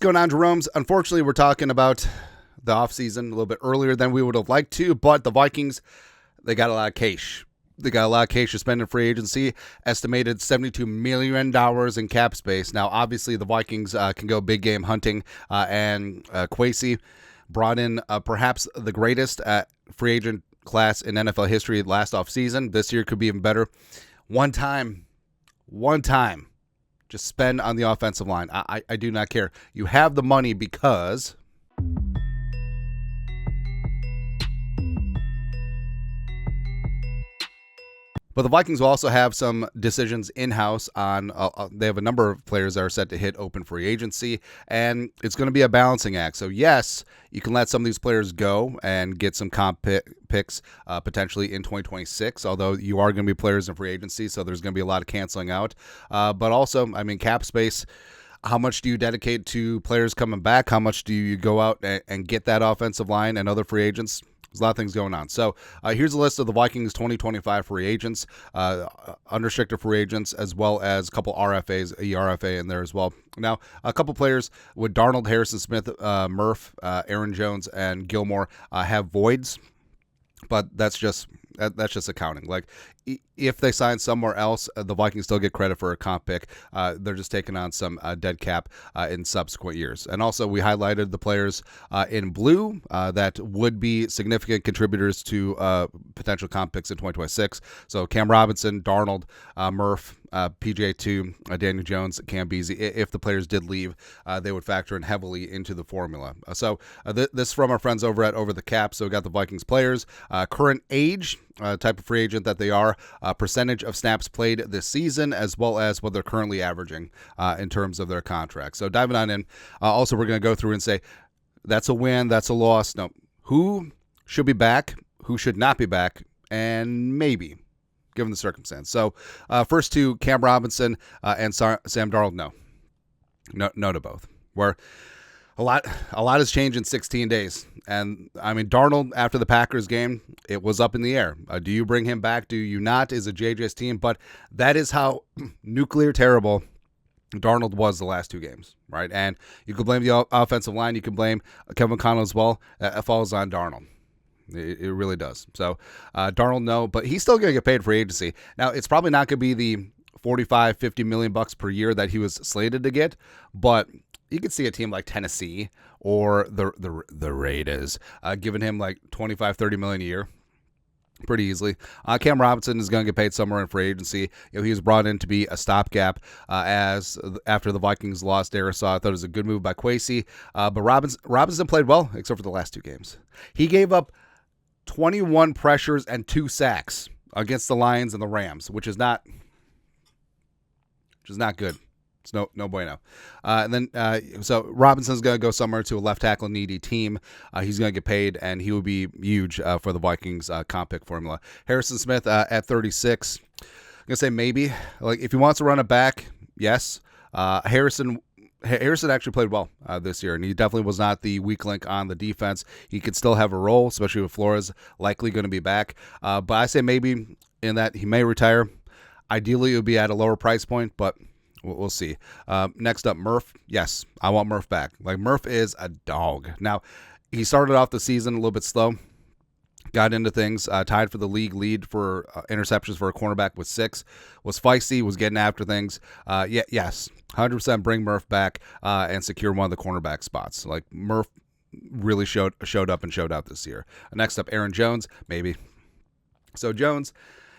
going on, Jerome's? Unfortunately, we're talking about the offseason a little bit earlier than we would have liked to, but the Vikings, they got a lot of cash. They got a lot of cash to spend in free agency, estimated $72 million in cap space. Now, obviously, the Vikings can go big game hunting, and Kwesi brought in perhaps the greatest free agent class in NFL history last offseason. This year could be even better. One time, just spend on the offensive line. I do not care. You have the money because but the Vikings will also have some decisions in-house on, they have a number of players that are set to hit open free agency, and it's going to be a balancing act. So, yes, you can let some of these players go and get some comp picks potentially in 2026, although you are going to be players in free agency, so there's going to be a lot of canceling out. But also, I mean, cap space, how much do you dedicate to players coming back? How much do you go out and get that offensive line and other free agents? There's a lot of things going on. So here's a list of the Vikings 2025 free agents, unrestricted free agents, as well as a couple RFAs, ERFA in there as well. Now, a couple players with Darnold, Harrison Smith, Murph, Aaron Jones, and Gilmore have voids, but that's just accounting. Like, if they sign somewhere else, the Vikings still get credit for a comp pick. They're just taking on some dead cap in subsequent years. And also, we highlighted the players in blue that would be significant contributors to potential comp picks in 2026. So Cam Robinson, Darnold, Murph, PJ2, Daniel Jones, Cam Beasley. If the players did leave, they would factor in heavily into the formula. So this from our friends over at Over the Cap. So we got the Vikings players, current age, type of free agent that they are, percentage of snaps played this season, as well as what they're currently averaging in terms of their contract. So diving on in, also we're going to go through and say, that's a win, that's a loss. No, who should be back, who should not be back, and maybe, given the circumstance. So first to Cam Robinson and Sam Darnold, no to both. Where a lot has changed in 16 days. And, I mean, Darnold, after the Packers game, it was up in the air. Do you bring him back? Do you not? Is it JJ's team? But that is how nuclear terrible Darnold was the last two games, right? And you could blame the offensive line. You can blame Kevin Connell as well. It falls on Darnold. It really does. So, Darnold, no, but he's still going to get paid for agency. Now, it's probably not going to be the $45-50 million per year that he was slated to get, but you could see a team like Tennessee or the Raiders giving him like $25-30 million a year pretty easily. Cam Robinson is going to get paid somewhere in free agency. He was brought in to be a stopgap as after the Vikings lost Darisaw. I thought it was a good move by Kwesi, but Robinson played well except for the last two games. He gave up 21 pressures and 2 sacks against the Lions and the Rams, which is not good. It's no bueno. And then so Robinson's going to go somewhere to a left tackle needy team. He's going to get paid, and he will be huge for the Vikings comp pick formula. Harrison Smith at 36. I'm going to say maybe. Like, if he wants to run it back, yes. Harrison actually played well this year, and he definitely was not the weak link on the defense. He could still have a role, especially with Flores likely going to be back. But I say maybe in that he may retire. Ideally, it would be at a lower price point, but we'll see. Next up, Murph. Yes, I want Murph back. Like, Murph is a dog. Now, he started off the season a little bit slow. Got into things, tied for the league lead for interceptions for a cornerback with 6. Was feisty, was getting after things. Yes, 100% bring Murph back and secure one of the cornerback spots. Like, Murph really showed up and showed out this year. Next up, Aaron Jones, maybe. So Jones,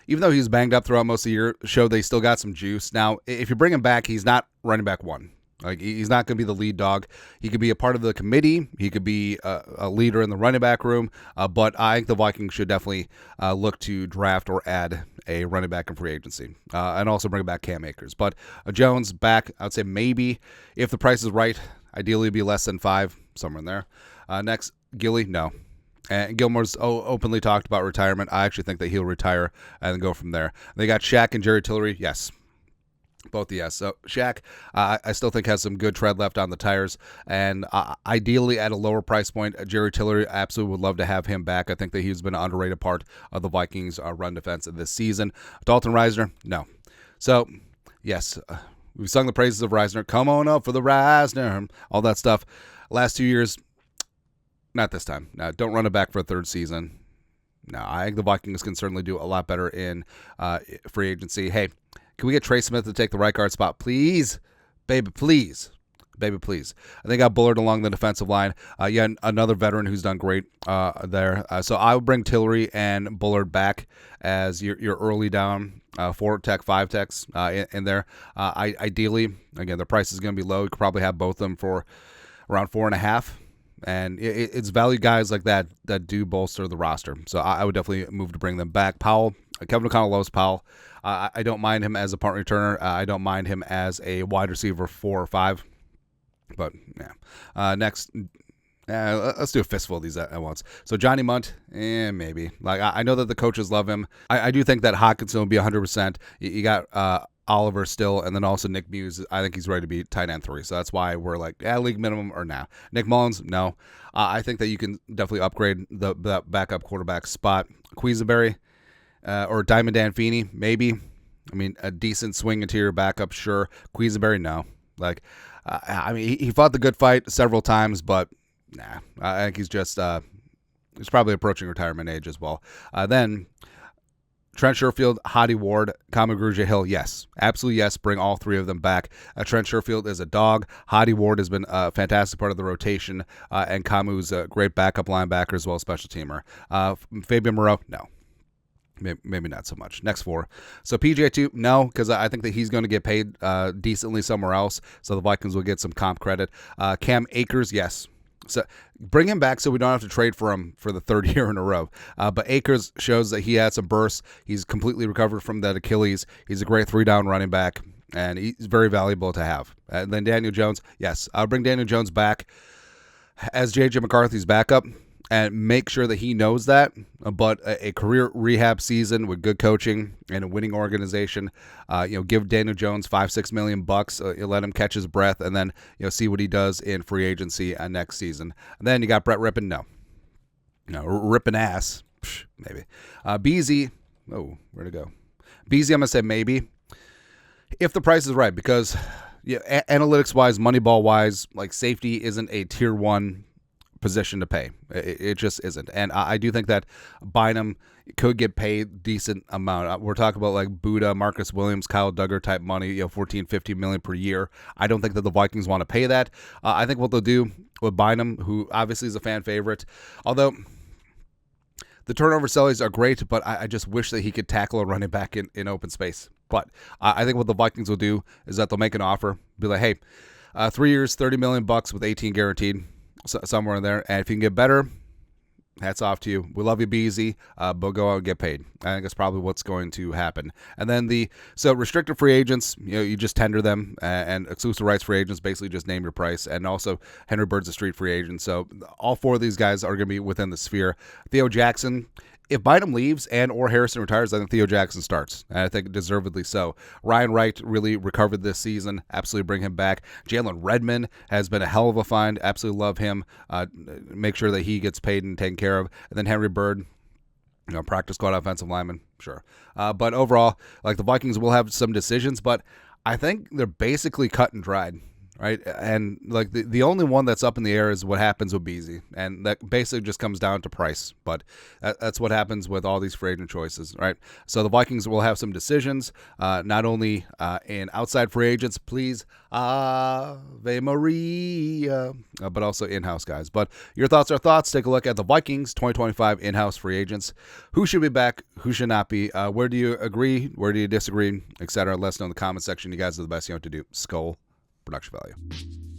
even though he was banged up throughout most of the year, showed they still got some juice. Now, if you bring him back, he's not running back one. Like, he's not going to be the lead dog. He could be a part of the committee. He could be a leader in the running back room. But I think the Vikings should definitely look to draft or add a running back in free agency, and also bring back Cam Akers. But Jones back, I would say maybe if the price is right. Ideally, it'd be less than 5, somewhere in there. Next, Gilly, no. And Gilmore's openly talked about retirement. I actually think that he'll retire and go from there. They got Shaq and Jerry Tillery. Yes. Both yes. So Shaq, I still think has some good tread left on the tires. And ideally at a lower price point, Jerry Tillery, absolutely would love to have him back. I think that he's been an underrated part of the Vikings run defense this season. Dalton Reisner, no. So, yes, We've sung the praises of Reisner. Come on up for the Reisner. All that stuff. Last 2 years, not this time. No, don't run it back for a third season. No, I think the Vikings can certainly do a lot better in free agency. Hey, can we get Trey Smith to take the right guard spot, please? Baby, please. Baby, please. I think I got Bullard along the defensive line. Another veteran who's done great there. So I would bring Tillery and Bullard back as your early down 4-tech, 5-techs in there. Ideally, again, the price is going to be low. You could probably have both of them for around 4.5. And it's value guys like that do bolster the roster. So I would definitely move to bring them back. Powell, Kevin O'Connell loves Powell. I don't mind him as a punt returner. I don't mind him as a wide receiver 4 or 5. But, yeah. Next, let's do a fistful of these at once. So, Johnny Munt, maybe. Like, I know that the coaches love him. I do think that Hockenson will be 100%. You got Oliver still, and then also Nick Muse. I think he's ready to be tight end 3. So, that's why we're like, league minimum or now. Nick Mullins, no. I think that you can definitely upgrade the backup quarterback spot. Quisenberry or Diamond Dan Feeney, maybe. I mean, a decent swing interior backup, sure. Quisenberry, no. Like, he fought the good fight several times, but nah, I think he's just he's probably approaching retirement age as well. Then Trent Sherfield, Hottie Ward, Kamagruja Hill, yes, absolutely yes. Bring all 3 of them back. Trent Sherfield is a dog. Hottie Ward has been a fantastic part of the rotation, and Kamu's a great backup linebacker as well as special teamer. Fabian Moreau, no. Maybe not so much. Next 4. So PJ2, no, because I think that he's going to get paid decently somewhere else. So the Vikings will get some comp credit. Cam Akers, yes. So bring him back so we don't have to trade for him for the 3rd year in a row. But Akers shows that he had some bursts. He's completely recovered from that Achilles. He's a great 3-down running back, and he's very valuable to have. And then Daniel Jones, yes. I'll bring Daniel Jones back as J.J. McCarthy's backup. And make sure that he knows that, but a career rehab season with good coaching and a winning organization, give Daniel Jones $5-6 million bucks, let him catch his breath, and then see what he does in free agency next season. And then you got Brett Rippon, no, Rippon ass, maybe. Beasley, where'd it go? Beasley, I'm gonna say maybe if the price is right, because analytics wise, Moneyball wise, like safety isn't a tier 1 position to pay. It just isn't. And I do think that Bynum could get paid decent amount. We're talking about like Buda, Marcus Williams, Kyle Duggar type money, $14-15 million per year. I don't think that the Vikings want to pay that. I think what they'll do with Bynum, who obviously is a fan favorite, although the turnover salaries are great, but I just wish that he could tackle a running back in open space. But I think what the Vikings will do is that they'll make an offer, be like, hey, 3 years, $30 million bucks with 18 guaranteed. Somewhere in there, and if you can get better, hats off to you. We love you, BZ, but go out and get paid. I think that's probably what's going to happen. And then so restricted free agents, you just tender them, and exclusive rights free agents basically just name your price. And also Henry Bird's a street free agent, so all 4 of these guys are going to be within the sphere. Theo Jackson. If Bynum leaves and or Harrison retires, I think Theo Jackson starts, and I think deservedly so. Ryan Wright really recovered this season. Absolutely bring him back. Jalen Redmond has been a hell of a find. Absolutely love him. Make sure that he gets paid and taken care of. And then Henry Bird, practice squad offensive lineman, sure. But overall, like the Vikings will have some decisions, but I think they're basically cut and dried. Right, and like the only one that's up in the air is what happens with Beasley, and that basically just comes down to price. But that's what happens with all these free agent choices, right? So the Vikings will have some decisions, not only in outside free agents, please, Ave Maria, but also in-house guys. But your thoughts are thoughts. Take a look at the Vikings 2025 in-house free agents. Who should be back? Who should not be? Where do you agree? Where do you disagree? Etc. Let us know in the comment section. You guys are the best. You know what to do. Skull. Production value.